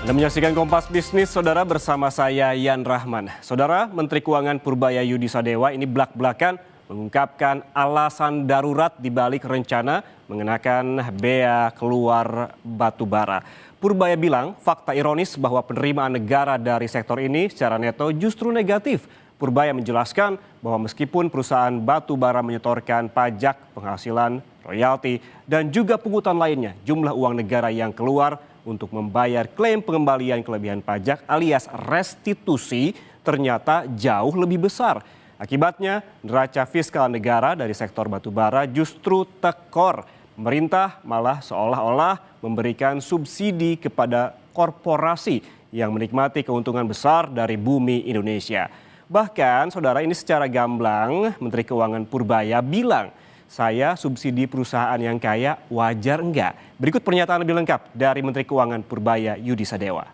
Anda menyaksikan Kompas Bisnis, Saudara, bersama saya Yan Rahman. Saudara, Menteri Keuangan Purbaya Yudi Sadewa ini blak-blakan mengungkapkan alasan darurat di balik rencana mengenakan bea keluar batubara. Purbaya bilang fakta ironis bahwa penerimaan negara dari sektor ini secara neto justru negatif. Purbaya menjelaskan bahwa meskipun perusahaan batubara menyetorkan pajak, penghasilan, royalti, dan juga pungutan lainnya, jumlah uang negara yang keluar untuk membayar klaim pengembalian kelebihan pajak alias restitusi ternyata jauh lebih besar. Akibatnya, neraca fiskal negara dari sektor batubara justru tekor. Pemerintah malah seolah-olah memberikan subsidi kepada korporasi yang menikmati keuntungan besar dari bumi Indonesia. Bahkan, saudara, ini secara gamblang, Menteri Keuangan Purbaya bilang, saya subsidi perusahaan yang kaya, wajar enggak? Berikut pernyataan lebih lengkap dari Menteri Keuangan Purbaya Yudi Sadewa.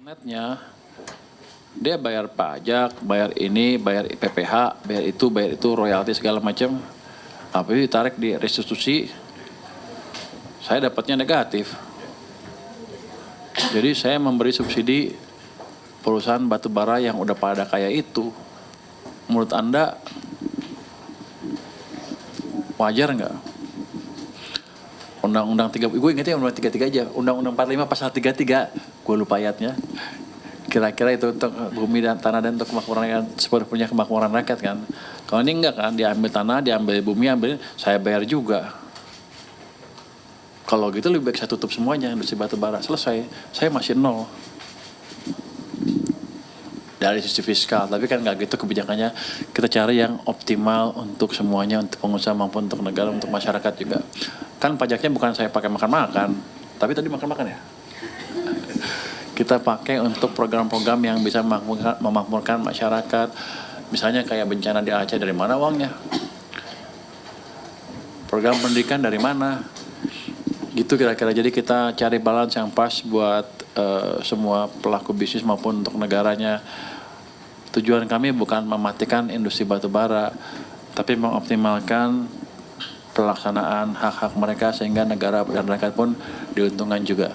Netnya, dia bayar pajak, bayar ini, bayar PPH, bayar itu, royalti segala macam. Tapi ditarik di restitusi, saya dapatnya negatif. Jadi saya memberi subsidi perusahaan batubara yang udah pada kaya itu. Menurut Anda, wajar nggak? Undang-undang 3, gue ingetnya Undang-Undang 33 aja. Undang-Undang 45 pasal 33, gue lupa ayatnya. Kira-kira itu untuk bumi dan tanah dan untuk kemakmuran, sepenuhnya kemakmuran rakyat kan. Kalau ini enggak kan, diambil tanah, diambil bumi, ambil, saya bayar juga. Kalau gitu lebih baik saya tutup semuanya, industri batubara. Selesai, saya masih nol. Dari sisi fiskal, tapi kan nggak gitu kebijakannya. Kita cari yang optimal untuk semuanya, untuk pengusaha maupun untuk negara, untuk masyarakat juga. Kan pajaknya bukan saya pakai makan-makan, tapi tadi makan-makan ya. Kita pakai untuk program-program yang bisa memakmurkan masyarakat. Misalnya kayak bencana di Aceh, dari mana uangnya? Program pendidikan dari mana? Gitu kira-kira. Jadi kita cari balance yang pas buat semua pelaku bisnis maupun untuk negaranya. Tujuan kami bukan mematikan industri batubara, tapi mengoptimalkan pelaksanaan hak-hak mereka sehingga negara dan rakyat pun diuntungkan juga.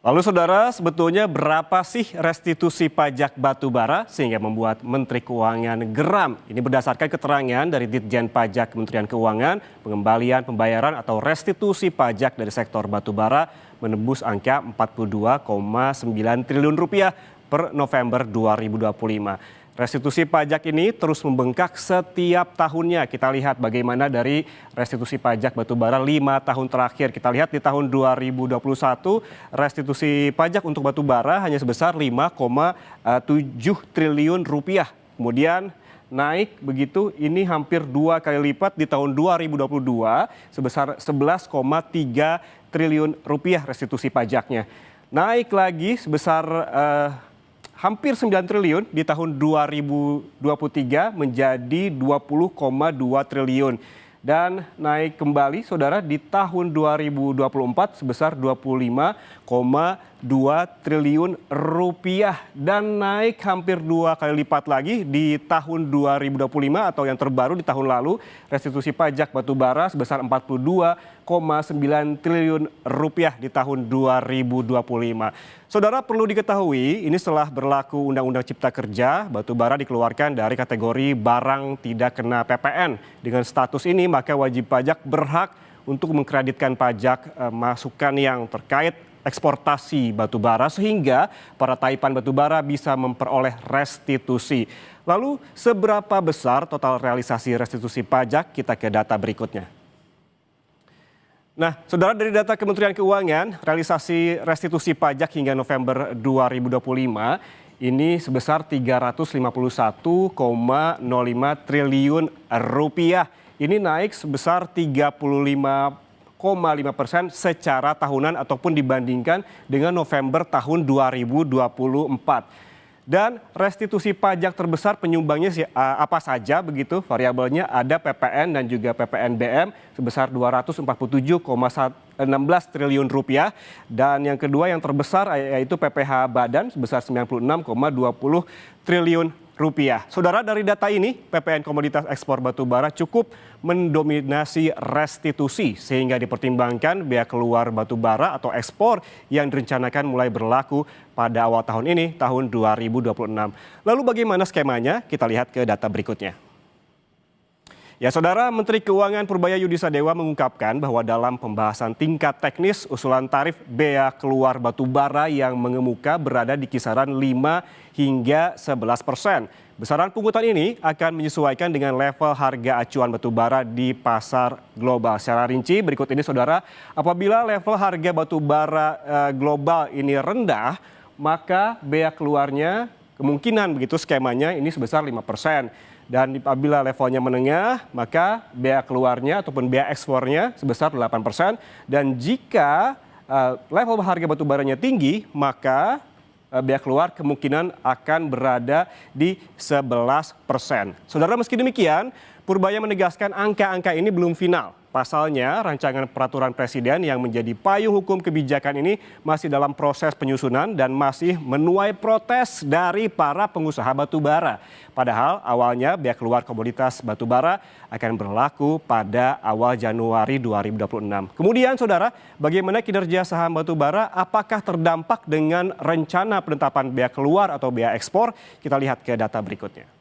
Lalu saudara, sebetulnya berapa sih restitusi pajak batubara sehingga membuat Menteri Keuangan geram? Ini berdasarkan keterangan dari Ditjen Pajak Kementerian Keuangan, pengembalian pembayaran atau restitusi pajak dari sektor batubara menembus angka 42,9 triliun rupiah per November 2025. Restitusi pajak ini terus membengkak setiap tahunnya. Kita lihat bagaimana dari restitusi pajak batubara 5 tahun terakhir. Kita lihat di tahun 2021 restitusi pajak untuk batubara hanya sebesar 5,7 triliun rupiah. Kemudian naik begitu, ini hampir 2 kali lipat di tahun 2022 sebesar 11,3 triliun rupiah restitusi pajaknya. Naik lagi sebesar hampir 9 triliun di tahun 2023 menjadi 20,2 triliun. Dan naik kembali saudara di tahun 2024 sebesar 25,2 triliun rupiah. Dan naik hampir 2 kali lipat lagi di tahun 2025 atau yang terbaru di tahun lalu restitusi pajak batubara sebesar 42,9 triliun rupiah di tahun 2025. Saudara, perlu diketahui ini setelah berlaku Undang-Undang Cipta Kerja, batubara dikeluarkan dari kategori barang tidak kena PPN. Dengan status ini maka wajib pajak berhak untuk mengkreditkan pajak masukan yang terkait eksportasi batubara sehingga para taipan batubara bisa memperoleh restitusi. Lalu seberapa besar total realisasi restitusi pajak? Kita ke data berikutnya. Nah, saudara, dari data Kementerian Keuangan, realisasi restitusi pajak hingga November 2025 ini sebesar 351,05 triliun rupiah. Ini naik sebesar 35,5% secara tahunan ataupun dibandingkan dengan November tahun 2024. Dan restitusi pajak terbesar penyumbangnya apa saja begitu? Variabelnya ada PPN dan juga PPNBM sebesar 247,16 triliun rupiah. Dan yang kedua yang terbesar yaitu PPH Badan sebesar 96,20 triliun Saudara, dari data ini, PPN Komoditas Ekspor Batubara cukup mendominasi restitusi sehingga dipertimbangkan biaya keluar batubara atau ekspor yang direncanakan mulai berlaku pada awal tahun ini, tahun 2026. Lalu bagaimana skemanya? Kita lihat ke data berikutnya. Ya, Saudara, Menteri Keuangan Purbaya Yudi Sadewa mengungkapkan bahwa dalam pembahasan tingkat teknis, usulan tarif bea keluar batubara yang mengemuka berada di kisaran 5 hingga 11%. Besaran pungutan ini akan menyesuaikan dengan level harga acuan batubara di pasar global. Secara rinci berikut ini, Saudara, apabila level harga batubara global ini rendah, maka bea keluarnya kemungkinan begitu skemanya ini sebesar 5%. Dan apabila levelnya menengah, maka bea keluarnya ataupun bea ekspornya sebesar 8%. Dan jika level harga batubaranya tinggi, maka bea keluar kemungkinan akan berada di 11%. Saudara, meski demikian, Purbaya menegaskan angka-angka ini belum final. Pasalnya, rancangan peraturan presiden yang menjadi payung hukum kebijakan ini masih dalam proses penyusunan dan masih menuai protes dari para pengusaha batubara. Padahal awalnya bea keluar komoditas batubara akan berlaku pada awal Januari 2026. Kemudian, Saudara, bagaimana kinerja saham batubara? Apakah terdampak dengan rencana penetapan bea keluar atau bea ekspor? Kita lihat ke data berikutnya.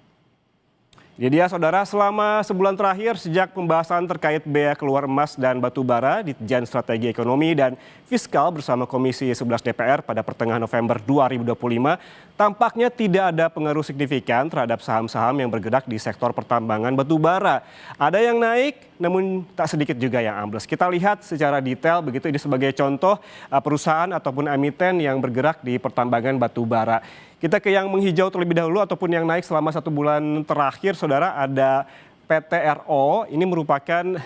Ini dia, Saudara, selama sebulan terakhir sejak pembahasan terkait bea keluar emas dan batubara di Ditjen Strategi Ekonomi dan Fiskal bersama Komisi 11 DPR pada pertengahan November 2025, tampaknya tidak ada pengaruh signifikan terhadap saham-saham yang bergerak di sektor pertambangan batubara. Ada yang naik, namun tak sedikit juga yang ambles. Kita lihat secara detail begitu, ini sebagai contoh perusahaan ataupun emiten yang bergerak di pertambangan batubara. Kita ke yang menghijau terlebih dahulu ataupun yang naik selama 1 bulan terakhir, Saudara, ada PT RO. Ini merupakan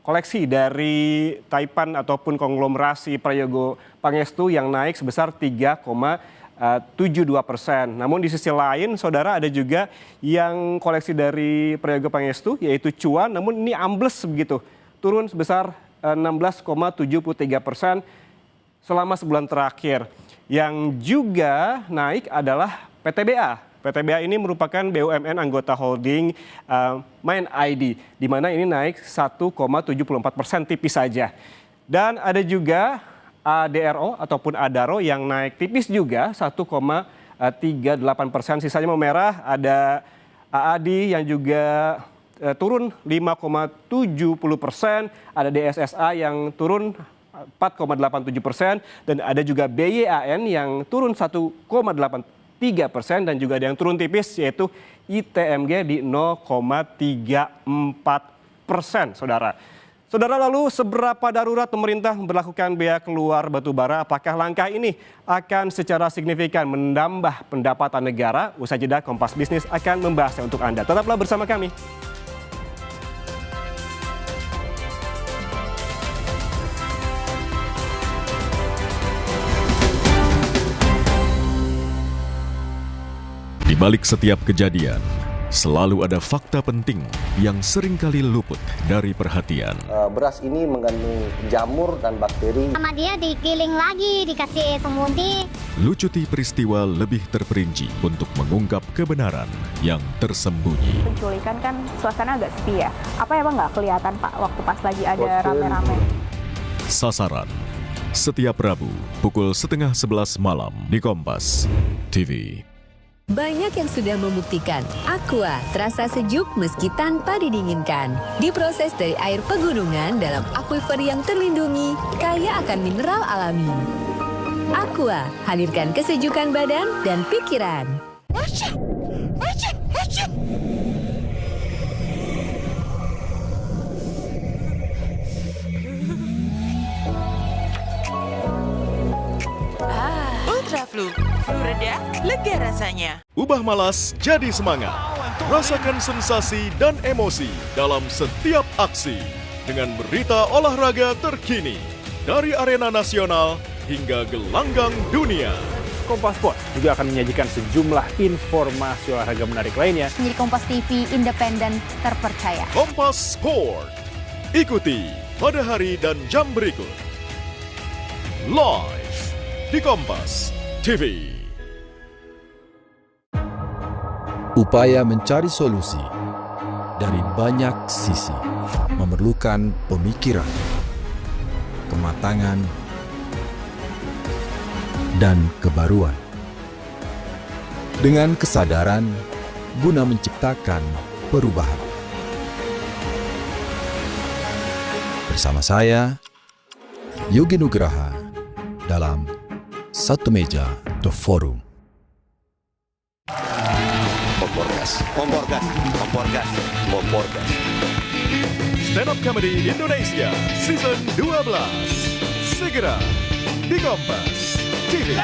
koleksi dari Taipan ataupun konglomerasi Prayogo Pangestu yang naik sebesar 3,72%. Namun di sisi lain, Saudara, ada juga yang koleksi dari Prayogo Pangestu yaitu Cuan, namun ini ambles begitu, turun sebesar 16,73% selama sebulan terakhir. Yang juga naik adalah PTBA. PTBA ini merupakan BUMN anggota holding Mind ID, di mana ini naik 1,74%, tipis saja. Dan ada juga ADRO ataupun Adaro yang naik tipis juga 1,38%. Sisanya memerah, ada AADI yang juga turun 5,70%, ada DSSA yang turun 4,87%, dan ada juga BYAN yang turun 1,83%, dan juga ada yang turun tipis yaitu ITMG di 0,34%, Saudara. Saudara, lalu seberapa darurat pemerintah memberlakukan bea keluar batubara? Apakah langkah ini akan secara signifikan menambah pendapatan negara? Usai jeda, Kompas Bisnis akan membahasnya untuk Anda. Tetaplah bersama kami. Di balik setiap kejadian, selalu ada fakta penting yang seringkali luput dari perhatian. Beras ini mengandung jamur dan bakteri. Sama dia digiling lagi, dikasih semudi. Lucuti peristiwa lebih terperinci untuk mengungkap kebenaran yang tersembunyi. Penculikan kan suasana agak sepi ya. Apa emang nggak kelihatan, Pak, waktu pas lagi ada rame-rame? Sasaran, setiap Rabu pukul 10:30 malam di Kompas TV. Banyak yang sudah membuktikan Aqua terasa sejuk meski tanpa didinginkan. Diproses dari air pegunungan dalam aquifer yang terlindungi, kaya akan mineral alami. Aqua, hadirkan kesejukan badan dan pikiran. Ultraflu, flu reda, lega rasanya. Ubah malas jadi semangat. Rasakan sensasi dan emosi dalam setiap aksi dengan berita olahraga terkini dari arena nasional hingga gelanggang dunia. Kompas Sport juga akan menyajikan sejumlah informasi olahraga menarik lainnya. Menjadi Kompas TV independen terpercaya. Kompas Sport. Ikuti pada hari dan jam berikut. Live di Kompas TV. Upaya mencari solusi dari banyak sisi memerlukan pemikiran, kematangan, dan kebaruan. Dengan kesadaran guna menciptakan perubahan. Bersama saya, Yogi Nugraha, dalam Satu Meja The Forum. Komporgas. Stand Up Comedy Indonesia Season 12. Segera di Kompas TV.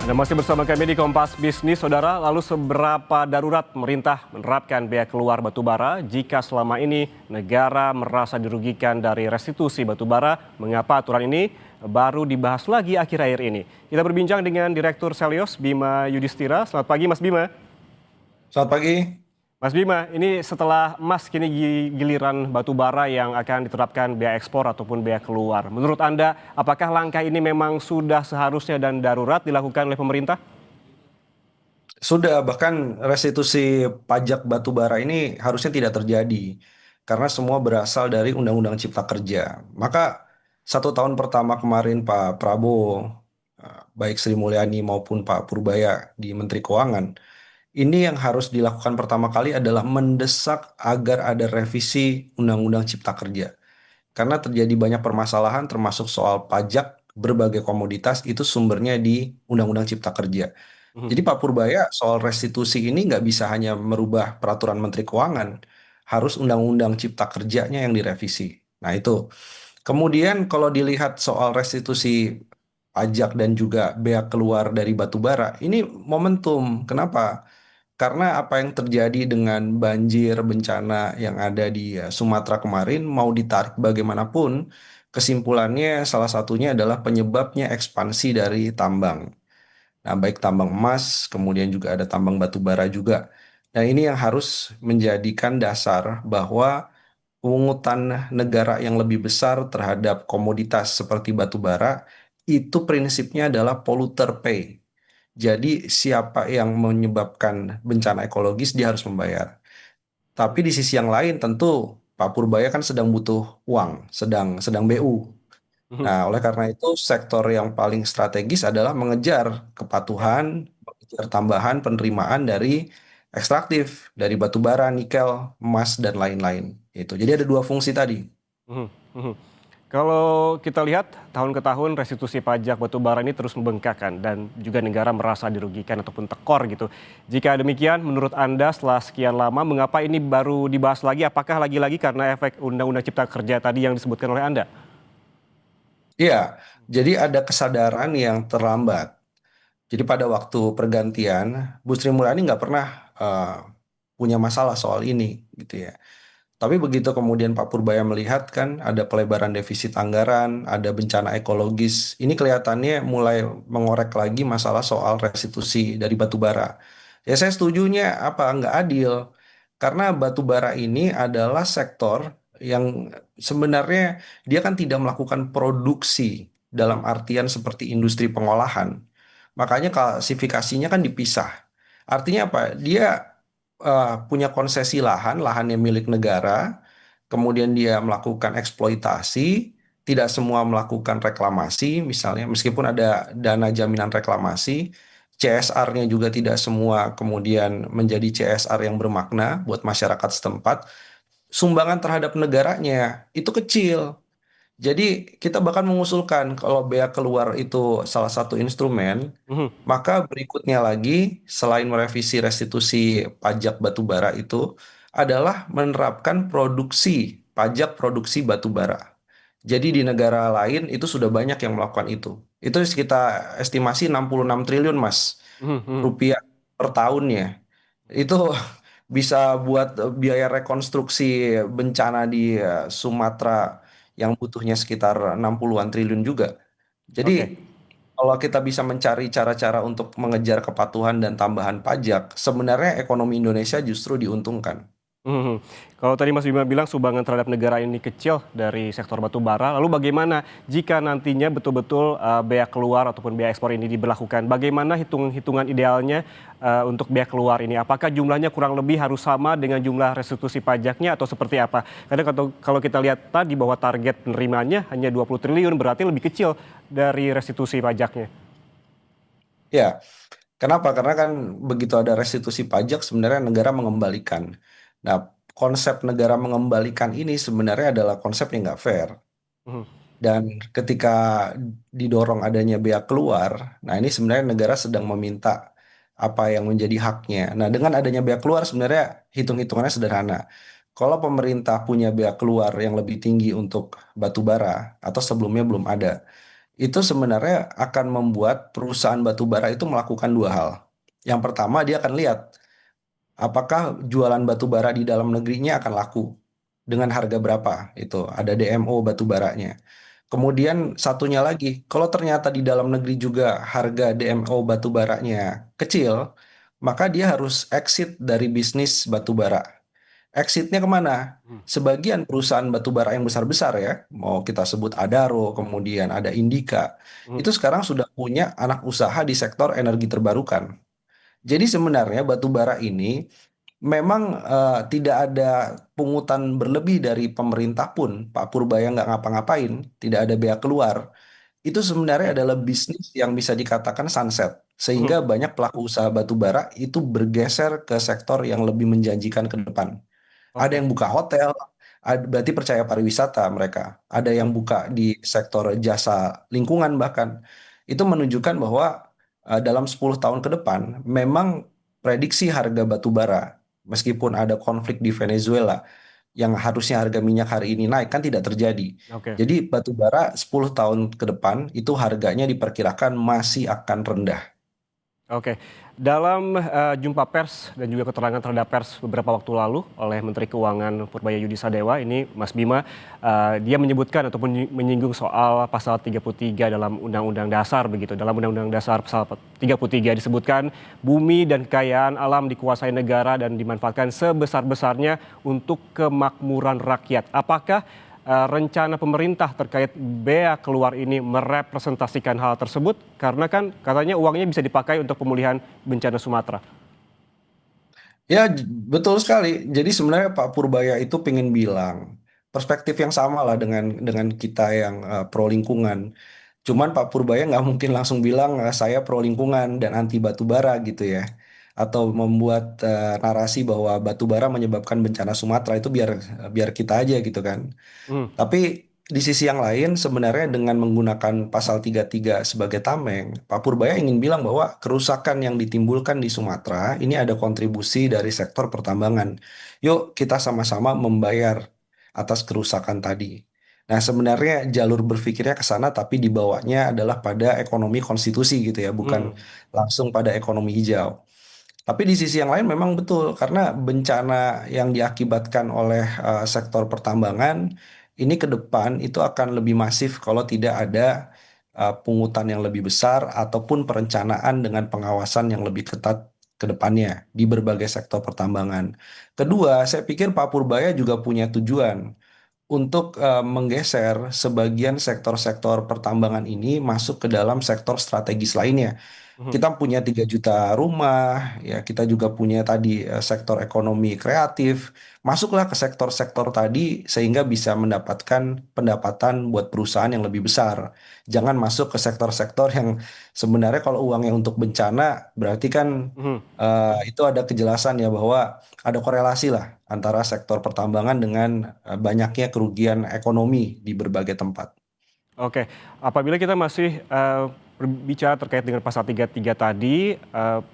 Anda masih bersama kami di Kompas Bisnis, Saudara. Lalu seberapa darurat pemerintah menerapkan bea keluar batubara jika selama ini negara merasa dirugikan dari restitusi batubara? Mengapa aturan ini baru dibahas lagi akhir-akhir ini? Kita berbincang dengan Direktur Selyos Bima Yudhistira. Selamat pagi Mas Bima. Selamat pagi. Mas Bima, ini setelah emas kini giliran batubara yang akan diterapkan bea ekspor ataupun bea keluar. Menurut Anda, apakah langkah ini memang sudah seharusnya dan darurat dilakukan oleh pemerintah? Sudah, bahkan restitusi pajak batubara ini harusnya tidak terjadi. Karena semua berasal dari Undang-Undang Cipta Kerja. Maka 1 tahun pertama kemarin Pak Prabowo, baik Sri Mulyani maupun Pak Purbaya di Menteri Keuangan, ini yang harus dilakukan pertama kali adalah mendesak agar ada revisi Undang-Undang Cipta Kerja. Karena terjadi banyak permasalahan termasuk soal pajak berbagai komoditas itu sumbernya di Undang-Undang Cipta Kerja. Jadi Pak Purbaya soal restitusi ini nggak bisa hanya merubah peraturan Menteri Keuangan, harus Undang-Undang Cipta Kerjanya yang direvisi. Nah itu. Kemudian kalau dilihat soal restitusi pajak dan juga bea keluar dari batubara, ini momentum. Kenapa? Karena apa yang terjadi dengan banjir bencana yang ada di Sumatera kemarin mau ditarik bagaimanapun, kesimpulannya salah satunya adalah penyebabnya ekspansi dari tambang. Nah, baik tambang emas, kemudian juga ada tambang batu bara juga. Nah, ini yang harus menjadikan dasar bahwa pungutan negara yang lebih besar terhadap komoditas seperti batu bara itu prinsipnya adalah polluter pay. Jadi siapa yang menyebabkan bencana ekologis dia harus membayar. Tapi di sisi yang lain tentu Pak Purbaya kan sedang butuh uang, sedang BU. Nah, oleh karena itu sektor yang paling strategis adalah mengejar kepatuhan, mengejar tambahan penerimaan dari ekstraktif, dari batu bara, nikel, emas, dan lain-lain. Itu. Jadi ada 2 fungsi tadi. Kalau kita lihat tahun ke tahun restitusi pajak batubara ini terus membengkakkan dan juga negara merasa dirugikan ataupun tekor gitu. Jika demikian menurut Anda setelah sekian lama mengapa ini baru dibahas lagi? Apakah lagi-lagi karena efek Undang-Undang Cipta Kerja tadi yang disebutkan oleh Anda? Iya, jadi ada kesadaran yang terlambat. Jadi pada waktu pergantian, Bu Sri Mulyani nggak pernah punya masalah soal ini gitu ya. Tapi begitu kemudian Pak Purbaya melihat kan ada pelebaran defisit anggaran, ada bencana ekologis, ini kelihatannya mulai mengorek lagi masalah soal restitusi dari batu bara. Ya saya setujunya apa nggak adil, karena batu bara ini adalah sektor yang sebenarnya dia kan tidak melakukan produksi dalam artian seperti industri pengolahan. Makanya klasifikasinya kan dipisah. Artinya apa? Dia punya konsesi lahan yang milik negara, kemudian dia melakukan eksploitasi, tidak semua melakukan reklamasi, misalnya meskipun ada dana jaminan reklamasi, CSR-nya juga tidak semua kemudian menjadi CSR yang bermakna buat masyarakat setempat, sumbangan terhadap negaranya itu kecil. Jadi kita bahkan mengusulkan kalau bea keluar itu salah satu instrumen, maka berikutnya lagi selain merevisi restitusi pajak batubara itu adalah menerapkan pajak produksi batubara. Jadi di negara lain itu sudah banyak yang melakukan itu. Itu kita estimasi 66 triliun Mas rupiah per tahunnya. Itu bisa buat biaya rekonstruksi bencana di Sumatera yang butuhnya sekitar 60-an triliun juga. Oke. Jadi kalau kita bisa mencari cara-cara untuk mengejar kepatuhan dan tambahan pajak, sebenarnya ekonomi Indonesia justru diuntungkan. Mhm. Kalau tadi Mas Bima bilang sumbangan terhadap negara ini kecil dari sektor batu bara, lalu bagaimana jika nantinya betul-betul bea keluar ataupun bea ekspor ini diberlakukan? Bagaimana hitungan idealnya untuk bea keluar ini? Apakah jumlahnya kurang lebih harus sama dengan jumlah restitusi pajaknya atau seperti apa? Karena kalau kita lihat tadi bahwa target penerimanya hanya 20 triliun, berarti lebih kecil dari restitusi pajaknya. Ya, kenapa? Karena kan begitu ada restitusi pajak sebenarnya negara mengembalikan. Nah, konsep negara mengembalikan ini sebenarnya adalah konsep yang nggak fair. Mhm. Dan ketika didorong adanya bea keluar, nah ini sebenarnya negara sedang meminta apa yang menjadi haknya. Nah, dengan adanya bea keluar sebenarnya hitung-hitungannya sederhana. Kalau pemerintah punya bea keluar yang lebih tinggi untuk batu bara atau sebelumnya belum ada, itu sebenarnya akan membuat perusahaan batu bara itu melakukan dua hal. Yang pertama, dia akan lihat apakah jualan batu bara di dalam negerinya akan laku dengan harga berapa. Itu ada DMO batu baranya. Kemudian satunya lagi, kalau ternyata di dalam negeri juga harga DMO batu baranya kecil, maka dia harus exit dari bisnis batu bara. Exitnya kemana? Sebagian perusahaan batu bara yang besar-besar ya, mau kita sebut Adaro, kemudian ada Indika, Mhm. itu sekarang sudah punya anak usaha di sektor energi terbarukan. Jadi sebenarnya batu bara ini memang tidak ada pungutan berlebih dari pemerintah pun. Pak Purbaya nggak ngapa-ngapain, tidak ada bea keluar. Itu sebenarnya adalah bisnis yang bisa dikatakan sunset. Mhm. Sehingga banyak pelaku usaha batu bara itu bergeser ke sektor yang lebih menjanjikan ke depan. Ada Oke. yang buka hotel, berarti percaya pariwisata mereka. Ada yang buka di sektor jasa lingkungan bahkan. Itu menunjukkan bahwa dalam 10 tahun ke depan memang prediksi harga batu bara meskipun ada konflik di Venezuela yang harusnya harga minyak hari ini naik kan tidak terjadi. Oke. Jadi batu bara 10 tahun ke depan itu harganya diperkirakan masih akan rendah. Oke, dalam jumpa pers dan juga keterangan terhadap pers beberapa waktu lalu oleh Menteri Keuangan Purbaya Yudi Sadewa, ini Mas Bima, dia menyebutkan ataupun menyinggung soal pasal 33 dalam Undang-Undang Dasar begitu. Dalam Undang-Undang Dasar pasal 33 disebutkan bumi dan kekayaan alam dikuasai negara dan dimanfaatkan sebesar-besarnya untuk kemakmuran rakyat. Apakah rencana pemerintah terkait bea keluar ini merepresentasikan hal tersebut karena kan katanya uangnya bisa dipakai untuk pemulihan bencana Sumatera. Ya, betul sekali. Jadi sebenarnya Pak Purbaya itu pengen bilang perspektif yang sama lah dengan kita yang pro lingkungan. Cuman Pak Purbaya nggak mungkin langsung bilang saya pro lingkungan dan anti batu bara gitu ya. Atau membuat narasi bahwa batu bara menyebabkan bencana Sumatera itu biar biar kita aja gitu kan. Hmm. Tapi di sisi yang lain sebenarnya dengan menggunakan pasal 33 sebagai tameng, Pak Purbaya ingin bilang bahwa kerusakan yang ditimbulkan di Sumatera ini ada kontribusi dari sektor pertambangan. Yuk kita sama-sama membayar atas kerusakan tadi. Nah, sebenarnya jalur berpikirnya ke sana tapi dibawanya adalah pada ekonomi konstitusi gitu ya, bukan Hmm. langsung pada ekonomi hijau. Tapi di sisi yang lain memang betul karena bencana yang diakibatkan oleh sektor pertambangan ini ke depan itu akan lebih masif kalau tidak ada pungutan yang lebih besar ataupun perencanaan dengan pengawasan yang lebih ketat ke depannya di berbagai sektor pertambangan. Kedua, saya pikir Pak Purbaya juga punya tujuan untuk menggeser sebagian sektor-sektor pertambangan ini masuk ke dalam sektor strategis lainnya. Hmm. Kita punya 3 juta rumah, ya kita juga punya tadi sektor ekonomi kreatif. Masuklah ke sektor-sektor tadi sehingga bisa mendapatkan pendapatan buat perusahaan yang lebih besar. Jangan masuk ke sektor-sektor yang sebenarnya kalau uangnya untuk bencana berarti kan Hmm. itu ada kejelasan ya bahwa ada korelasi lah antara sektor pertambangan dengan banyaknya kerugian ekonomi di berbagai tempat. Oke, apabila kita masih berbicara terkait dengan pasal 33 tadi,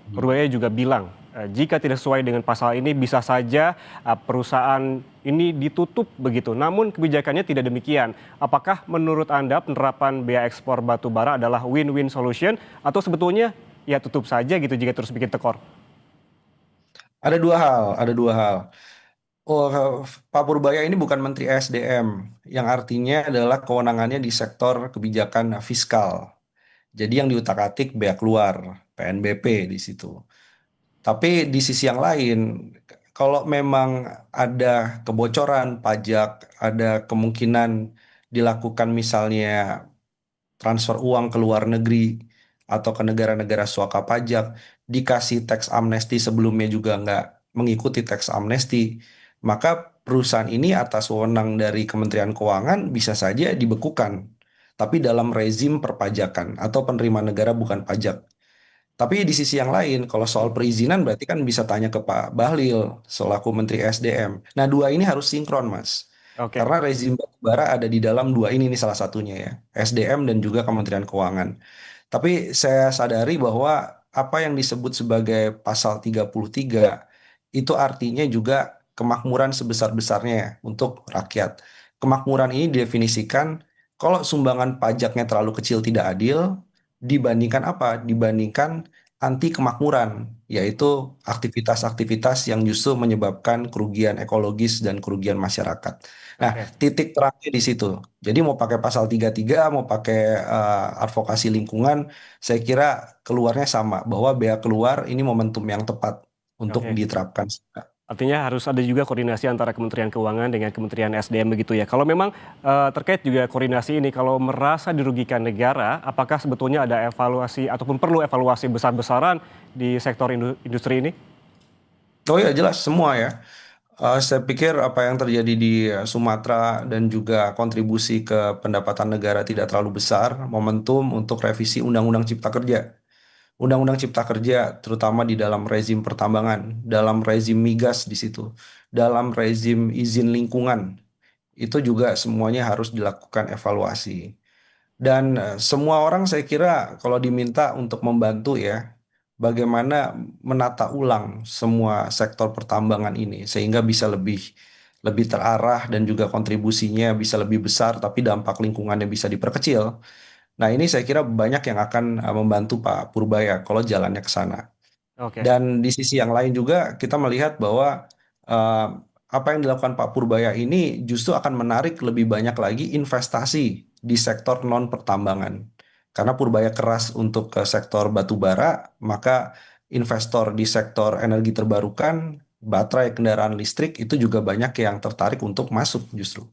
Purbaya juga bilang jika tidak sesuai dengan pasal ini bisa saja perusahaan ini ditutup begitu. Namun kebijakannya tidak demikian. Apakah menurut Anda penerapan bea ekspor batu bara adalah win-win solution atau sebetulnya ya tutup saja gitu jika terus bikin tekor? Ada dua hal. Oh, Pak Purbaya ini bukan Menteri SDM, yang artinya adalah kewenangannya di sektor kebijakan fiskal. Jadi yang diutak-atik bea keluar, PNBP di situ. Tapi di sisi yang lain, kalau memang ada kebocoran pajak, ada kemungkinan dilakukan misalnya transfer uang ke luar negeri atau ke negara-negara suaka pajak, dikasih tax amnesty sebelumnya juga nggak mengikuti tax amnesty, maka perusahaan ini atas wewenang dari Kementerian Keuangan bisa saja dibekukan, tapi dalam rezim perpajakan atau penerimaan negara bukan pajak. Tapi di sisi yang lain, kalau soal perizinan berarti kan bisa tanya ke Pak Bahlil selaku Menteri SDM. Nah, dua ini harus sinkron, Mas. Oke. Karena rezim batubara ada di dalam dua ini salah satunya ya, SDM dan juga Kementerian Keuangan. Tapi saya sadari bahwa apa yang disebut sebagai pasal 33 itu artinya juga kemakmuran sebesar-besarnya untuk rakyat. Kemakmuran ini didefinisikan kalau sumbangan pajaknya terlalu kecil tidak adil, dibandingkan apa? Dibandingkan anti kemakmuran, yaitu aktivitas-aktivitas yang justru menyebabkan kerugian ekologis dan kerugian masyarakat. Nah, titik terangnya di situ. Jadi mau pakai pasal 33, mau pakai advokasi lingkungan, saya kira keluarnya sama, bahwa bea keluar ini momentum yang tepat untuk diterapkan. Artinya harus ada juga koordinasi antara Kementerian Keuangan dengan Kementerian SDM begitu ya. Kalau memang terkait juga koordinasi ini, kalau merasa dirugikan negara, apakah sebetulnya ada evaluasi ataupun perlu evaluasi besar-besaran di sektor industri ini? Oh ya, jelas semua ya. Saya pikir apa yang terjadi di Sumatera dan juga kontribusi ke pendapatan negara tidak terlalu besar, momentum untuk revisi Undang-Undang Cipta Kerja. Undang-Undang Cipta Kerja terutama di dalam rezim pertambangan, dalam rezim migas di situ, dalam rezim izin lingkungan, itu juga semuanya harus dilakukan evaluasi. Dan semua orang saya kira kalau diminta untuk membantu ya, bagaimana menata ulang semua sektor pertambangan ini sehingga bisa lebih terarah dan juga kontribusinya bisa lebih besar tapi dampak lingkungannya bisa diperkecil. Nah, ini saya kira banyak yang akan membantu Pak Purbaya kalau jalannya ke sana. Dan di sisi yang lain juga kita melihat bahwa apa yang dilakukan Pak Purbaya ini justru akan menarik lebih banyak lagi investasi di sektor non pertambangan. Karena Purbaya keras untuk ke sektor batu bara, maka investor di sektor energi terbarukan, baterai kendaraan listrik itu juga banyak yang tertarik untuk masuk justru.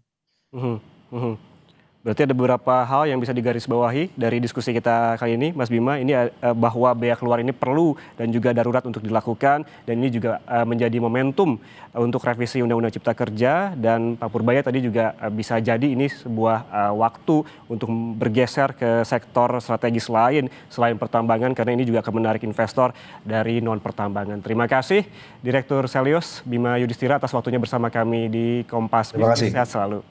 Berarti ada beberapa hal yang bisa digarisbawahi dari diskusi kita kali ini, Mas Bima. Ini bahwa bea keluar ini perlu dan juga darurat untuk dilakukan. Dan ini juga menjadi momentum untuk revisi Undang-Undang Cipta Kerja. Dan Pak Purbaya tadi juga bisa jadi ini sebuah waktu untuk bergeser ke sektor strategis lain selain pertambangan. Karena ini juga akan menarik investor dari non-pertambangan. Terima kasih Direktur Selyos Bima Yudhistira atas waktunya bersama kami di Kompas. Terima kasih. Sehat selalu.